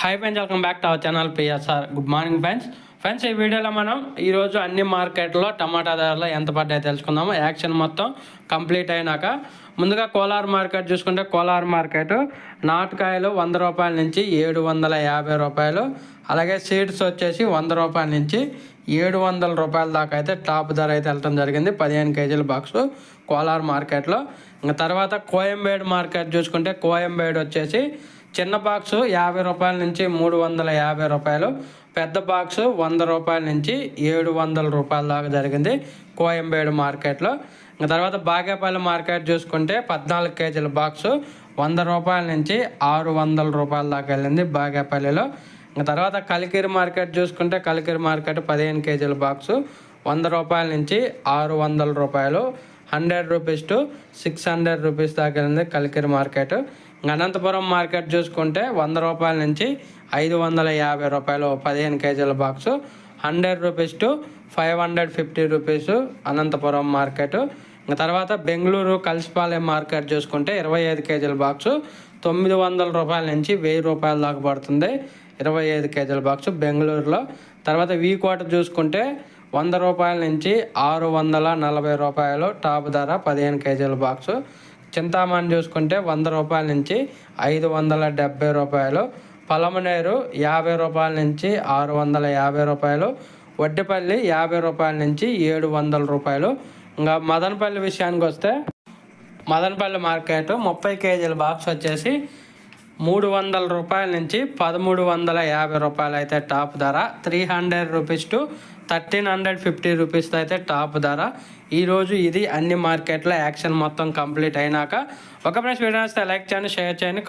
Hi friends, welcome back to our channel PSR. Good morning friends ఈ వీడియోలో మనం ఈరోజు అన్ని మార్కెట్లో టమాటా ధరలు ఎంత పడ్డాయో తెలుసుకుందాము. యాక్షన్ మొత్తం కంప్లీట్ అయినాక ముందుగా కోలార్ మార్కెట్ చూసుకుంటే, కోలార్ మార్కెట్ నాటుకాయలు 100 రూపాయల నుంచి 750 రూపాయలు, అలాగే సీడ్స్ వచ్చేసి 100 రూపాయల నుంచి 700 రూపాయల దాకా అయితే టాప్ ధర అయితే వెళ్ళడం జరిగింది 15 కేజీల బాక్సు కోలార్ మార్కెట్లో. ఇంకా తర్వాత కోయంబేడు మార్కెట్ చూసుకుంటే, కోయంబేడు వచ్చేసి చిన్న బాక్సు 50 రూపాయల నుంచి 350 రూపాయలు, పెద్ద బాక్సు 100 రూపాయల నుంచి 700 రూపాయల దాకా జరిగింది కోయంబేడు మార్కెట్లో. ఇంకా తర్వాత బాగేపల్లి మార్కెట్ చూసుకుంటే 14 కేజీల బాక్సు 100 రూపాయల నుంచి 600 రూపాయల దాకా వెళ్ళింది బాగేపల్లిలో. ఇంకా తర్వాత కలికిరి మార్కెట్ చూసుకుంటే, కలికిరి మార్కెట్ 15 కేజీల బాక్సు 100 రూపాయల నుంచి 600 రూపాయలు, 100 రూపీస్ టు 600 రూపీస్ దాకా వెళ్ళింది కలికిరి మార్కెట్. అనంతపురం మార్కెట్ చూసుకుంటే 100 రూపాయల నుంచి 550 రూపాయలు 15 కేజీల box, 100 rupees to 550 rupees Anantapuram market. ఇంకా తర్వాత బెంగళూరు కలిసిపాలెం మార్కెట్ చూసుకుంటే 25 కేజీల బాక్సు 900 రూపాయల నుంచి 1000 రూపాయల దాకా పడుతుంది 25 కేజీల బాక్సు బెంగళూరులో. తర్వాత వీకోట చూసుకుంటే 100 రూపాయల నుంచి 640 రూపాయలు టాప్ ధర 15 కేజీల బాక్సు. చింతామణి చూసుకుంటే 100 రూపాయల నుంచి 570 రూపాయలు, పలమనేరు 50 రూపాయల నుంచి 650 రూపాయలు, వడ్డిపల్లి 50 రూపాయల నుంచి 700 రూపాయలు. ఇంకా మదనపల్లి విషయానికి వస్తే, మదనపల్లి మార్కెట్ 30 కేజీల బాక్స్ వచ్చేసి 300 రూపాయల నుంచి 1350 రూపాయలు అయితే టాప్ ధర, 300 రూపీస్ టు 1350 రూపీస్ అయితే టాప్ ధర. ఈరోజు ఇది అన్ని మార్కెట్లో యాక్షన్ మొత్తం కంప్లీట్ అయినాక. ఒక ప్రైస్ వీడియో వస్తే లైక్ చేయండి, షేర్ చేయండి, కామెంట్